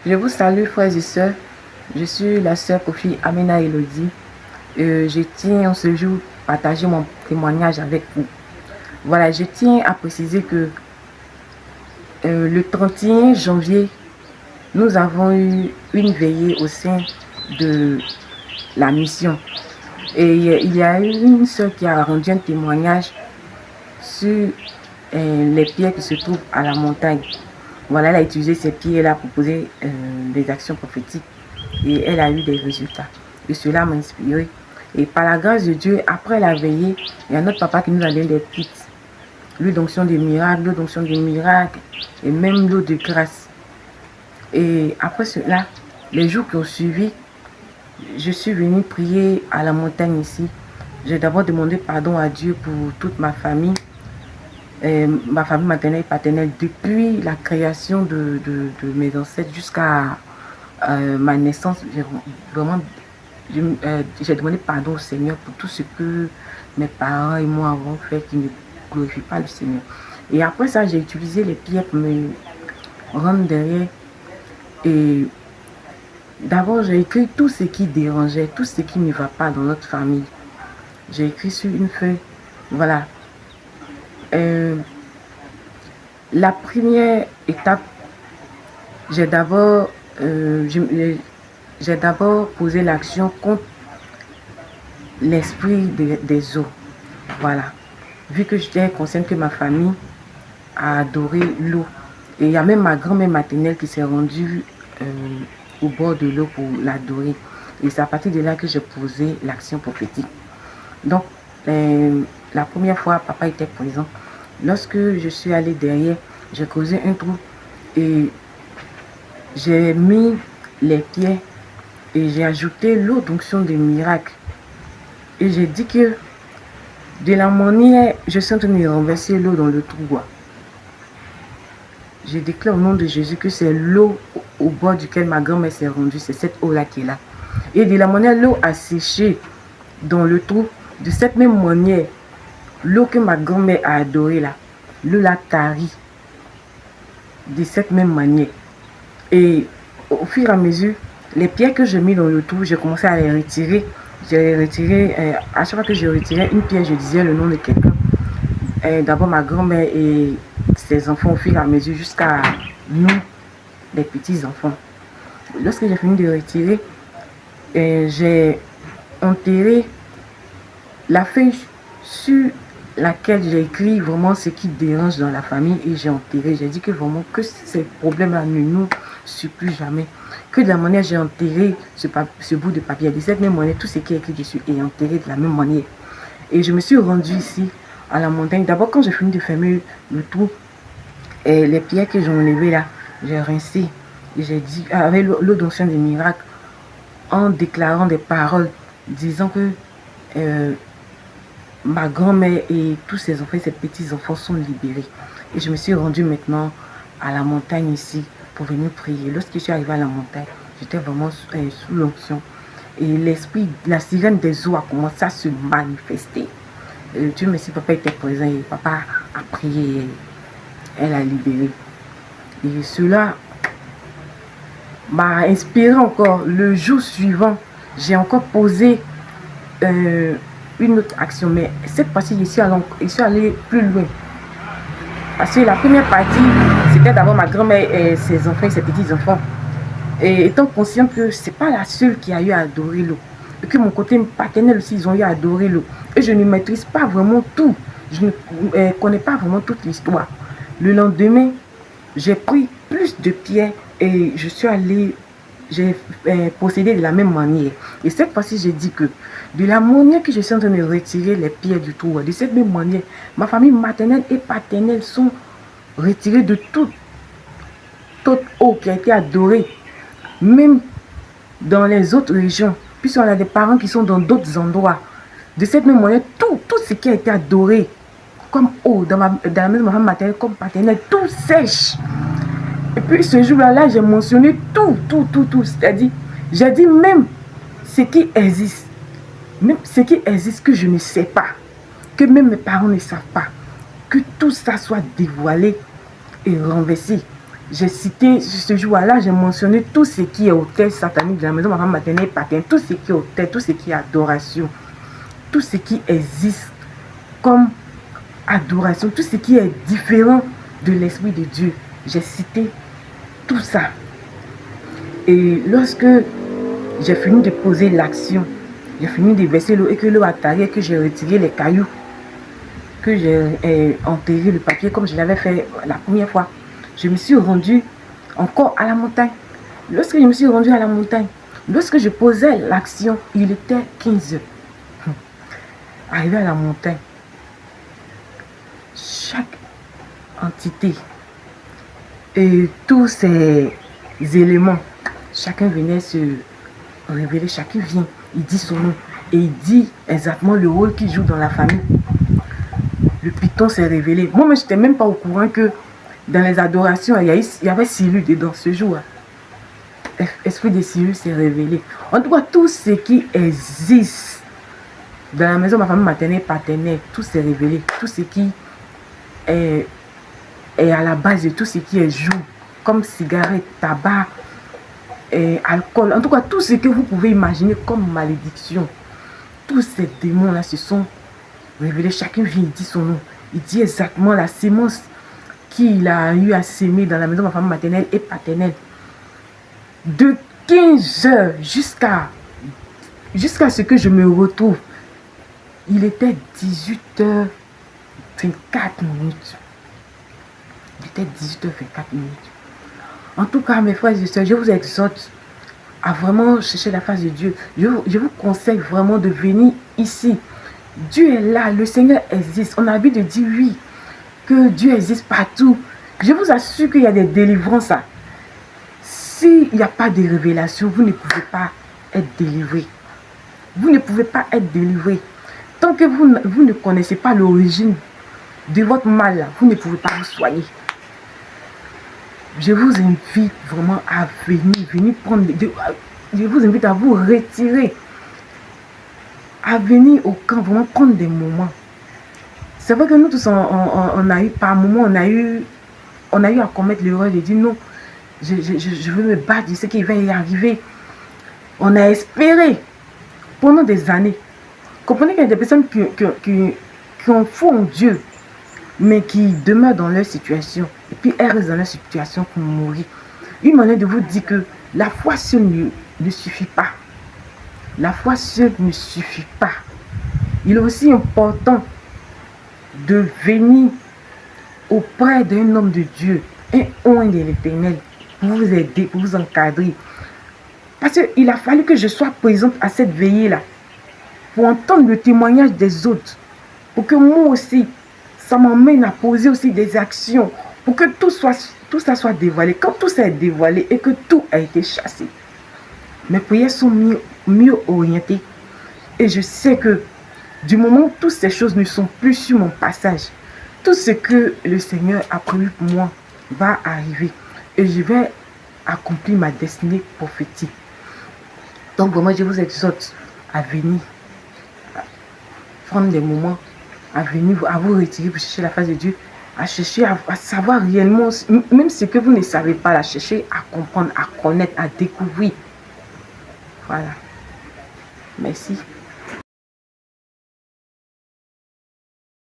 Je vous salue, frères et sœurs. Je suis la sœur Kofi Amena Elodie. Je tiens en ce jour à partager mon témoignage avec vous. Voilà, je tiens à préciser que le 31 janvier, nous avons eu une veillée au sein de la mission. Et il y a eu une sœur qui a rendu un témoignage sur les pierres qui se trouvent à la montagne. Voilà, elle a utilisé ces pierres-là pour poser des actions prophétiques et elle a eu des résultats. Et cela m'a inspiré. Et par la grâce de Dieu, après la veillée, il y a notre papa qui nous a donné des kits. L'eau d'onction des miracles, l'eau d'onction des miracles et même l'eau de grâce. Et après cela, les jours qui ont suivi, je suis venue prier à la montagne ici. J'ai d'abord demandé pardon à Dieu pour toute ma famille maternelle et paternelle, depuis la création de mes ancêtres jusqu'à ma naissance. J'ai demandé pardon au Seigneur pour tout ce que mes parents et moi avons fait qui ne glorifie pas le Seigneur. Et après ça, j'ai utilisé les pierres pour me rendre derrière. Et d'abord, j'ai écrit tout ce qui dérangeait, tout ce qui ne va pas dans notre famille. J'ai écrit sur une feuille. Voilà. La première étape, j'ai d'abord posé l'action contre l'esprit des eaux. Voilà. Vu que j'étais consciente que ma famille a adoré l'eau. Et il y a même ma grand-mère maternelle qui s'est rendue au bord de l'eau pour l'adorer. Et c'est à partir de là que j'ai posé l'action prophétique. Donc, la première fois, papa était présent. Lorsque je suis allée derrière, j'ai creusé un trou et j'ai mis les pieds et j'ai ajouté l'eau d'onction des miracles. Et j'ai dit que de la manière, je suis en train de renverser l'eau dans le trou. Je déclare au nom de Jésus que c'est l'eau au bord duquel ma grand-mère s'est rendue. C'est cette eau-là qui est là. Et de la manière, l'eau a séché dans le trou. De cette même manière, l'eau que ma grand-mère a adorée là, l'eau l'a tarie. De cette même manière. Et au fur et à mesure, les pierres que j'ai mis dans le trou, j'ai commencé à les retirer. J'ai retiré, à chaque fois que je retirais une pierre, je disais le nom de quelqu'un. D'abord ma grand-mère et ses enfants au fur et à mesure jusqu'à nous, les petits-enfants. Lorsque j'ai fini de retirer, j'ai enterré la feuille sur laquelle j'ai écrit vraiment ce qui dérange dans la famille et j'ai enterré. J'ai dit que vraiment que ces problèmes-là ne nous supplie jamais. Que de la manière j'ai enterré ce bout de papier, de cette même manière, tout ce qui est écrit dessus est enterré de la même manière. Et je me suis rendue ici à la montagne. D'abord, quand j'ai fini de fermer le trou, et les pierres que j'ai enlevées là, j'ai rincé. Et j'ai dit, avec l'eau d'onction des miracles, en déclarant des paroles, disant que ma grand-mère et tous ses enfants, ses petits-enfants sont libérés. Et je me suis rendue maintenant à la montagne ici pour venir prier. Lorsque je suis arrivée à la montagne, j'étais vraiment sous l'onction. Et l'esprit, la sirène des eaux a commencé à se manifester. Dieu merci, papa était présent et papa a prié et elle a libéré. Et cela m'a inspiré encore. Le jour suivant, j'ai encore posé une autre action, mais cette fois-ci, je suis allée plus loin. Parce que la première partie, c'était d'abord ma grand-mère et ses enfants et ses petits-enfants. Et étant consciente que ce n'est pas la seule qui a eu à adorer l'eau. Et que mon côté paternel aussi, ils ont eu à adorer l'eau. Et je ne maîtrise pas vraiment tout. Je ne connais pas vraiment toute l'histoire. Le lendemain, j'ai pris plus de pierres et je suis allée, j'ai procédé de la même manière. Et cette fois-ci, j'ai dit que de la manière que je suis en train de retirer les pierres du trou, de cette même manière, ma famille maternelle et paternelle sont retirées de toute eau qui a été adorée, même dans les autres régions, puisqu'on a des parents qui sont dans d'autres endroits. De cette même manière, tout ce qui a été adoré, comme eau, dans la maison de ma femme maternelle, comme paternelle, tout sèche. Et puis ce jour-là, j'ai mentionné tout. C'est-à-dire, j'ai dit même ce qui existe. Même ce qui existe que je ne sais pas, que même mes parents ne savent pas, que tout ça soit dévoilé et renversé. j'ai cité ce jour-là, j'ai mentionné tout ce qui est autel satanique de la maison, ma femme maternelle paternelle, tout ce qui est autel, tout ce qui est adoration, tout ce qui existe comme adoration, tout ce qui est différent de l'Esprit de Dieu. J'ai cité tout ça. Et lorsque j'ai fini de poser l'action, j'ai fini de verser l'eau et que l'eau a taillé, que j'ai retiré les cailloux, que j'ai enterré le papier comme je l'avais fait la première fois, je me suis rendue encore à la montagne. Lorsque je me suis rendue à la montagne, lorsque je posais l'action, il était 15 heures. Arrivé à la montagne, chaque entité et tous ces éléments, chacun venait se révéler, chacun vient, il dit son nom et il dit exactement le rôle qu'il joue dans la famille. Le python s'est révélé. Moi, je n'étais même pas au courant que dans les adorations, il y avait Cyrus dedans ce jour. L'esprit de Cyrus s'est révélé. En tout cas, tout ce qui existe dans la maison de ma famille maternelle, paternelle, tout s'est révélé. Tout ce qui est à la base de tout ce qui est joue, comme cigarette, tabac, alcool. En tout cas, tout ce que vous pouvez imaginer comme malédiction. Tous ces démons-là se sont révélés. Chacun vient, il dit son nom. Il dit exactement la sémence qu'il a eu à s'aimer dans la maison de ma famille maternelle et paternelle. De 15 heures jusqu'à ce que je me retrouve, il était 18h24 minutes. Il était 18h24 minutes. En tout cas, mes frères et sœurs, je vous exhorte à vraiment chercher la face de Dieu. Je vous conseille vraiment de venir ici. Dieu est là, le Seigneur existe. On a envie de dire oui, que Dieu existe partout. Je vous assure qu'il y a des délivrances. S'il n'y a pas de révélation, vous ne pouvez pas être délivré. Vous ne pouvez pas être délivré. Tant que vous ne connaissez pas l'origine de votre mal, vous ne pouvez pas vous soigner. Je vous invite vraiment à venir prendre... Je vous invite à vous retirer. À venir au camp, vraiment prendre des moments. C'est vrai que nous tous, on a eu, par moment, on a eu à commettre l'erreur de dire non, je veux me battre, je sais qu'il va y arriver. On a espéré pendant des années. Comprenez qu'il y a des personnes qui ont foi en Dieu, mais qui demeurent dans leur situation. Et puis elles restent dans leur situation pour mourir. Une manière de vous dire que la foi seule ne suffit pas. La foi seule ne suffit pas. Il est aussi important de venir auprès d'un homme de Dieu, un oint de l'Éternel, pour vous aider, pour vous encadrer. Parce qu'il a fallu que je sois présente à cette veillée-là, pour entendre le témoignage des autres, pour que moi aussi, ça m'emmène à poser aussi des actions, pour que tout ça soit dévoilé. Quand tout ça est dévoilé et que tout a été chassé, mes prières sont mieux orientées. Et je sais que du moment où toutes ces choses ne sont plus sur mon passage, tout ce que le Seigneur a prévu pour moi va arriver. Et je vais accomplir ma destinée prophétique. Donc vraiment, je vous exhorte à venir prendre des moments, à venir, à vous retirer pour chercher la face de Dieu, à chercher à savoir réellement, même ce que vous ne savez pas, à chercher à comprendre, à connaître, à découvrir. Voilà. Merci.